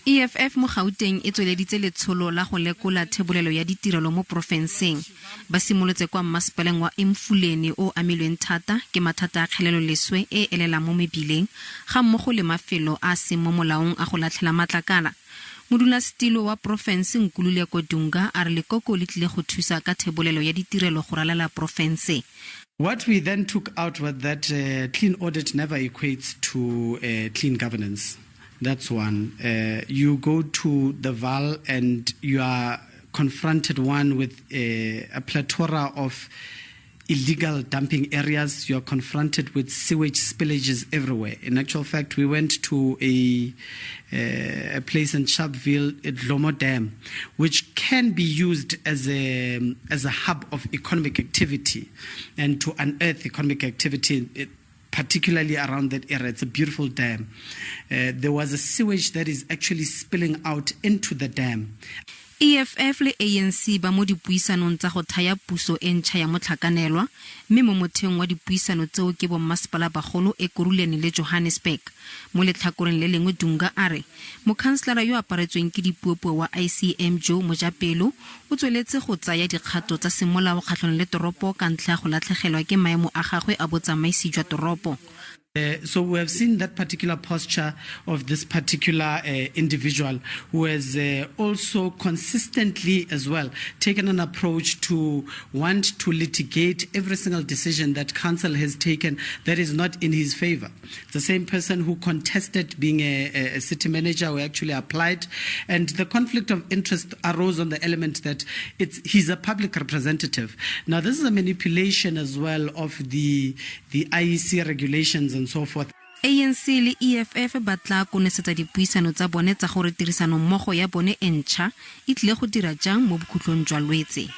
EFF mo Gauteng e tsweleditse letsholo la go lekola thebolelo ya ditirelo mo profenseng. Ba simolotse kwa bommasepaleng wa Emfuleni o amilweng thata ke mathata a kgelelo leswe e elelang mo mebileng ga mmogo le mafelo a seng mo molaong a go latlhela matlakala. Modulasetilo wa profense Nkululeko Dunga a re lekoko le tlile go thusa ka thebolelo ya ditirelo go ralala profense. What we then took out was that clean audit never equates to clean governance. That's one. You go to the VAL and you are confronted with a plethora of illegal dumping areas. You are confronted with sewage spillages everywhere. In actual fact, we went to a place in Sharpeville, at Lomo Dam, which can be used as a hub of economic activity and to unearth economic activity, particularly around that area. It's a beautiful dam. There was a sewage that is actually spilling out into the dam. EFF le ANC ba mo dipuisanong tsa go thaya puso e ntšha ya motlhakanelwa mme mo motheong wa dipuisano tseo ke bommasepaleng-bagolo Ekurhuleni le Johannesburg. Mo letlhakoreng le lengwe Dunga a re mokhanselara yo aparetsweng ke dipuopuo wa ICM Joe Mojapelo o tsweletse go tsaya dikgato tsa semolao kgatlhanong le toropo ka ntlha go latlhegelwa ke maemo a gagwe a botsamaisi jwa toropo. So we have seen that particular posture of this particular individual who has also consistently as well taken an approach to want to litigate every single decision that council has taken that is not in his favor. The same person who contested being a city manager who actually applied, and the conflict of interest arose on the element that he's a public representative. Now this is a manipulation as well of the IEC regulations and so forth. ANC le EFF ba tla konesetsa dipuisano tsa bone tsa gore tirisano mmogo ya bone e ntšha e tlile go dira jang mo bokhutlong jwa Lwetse.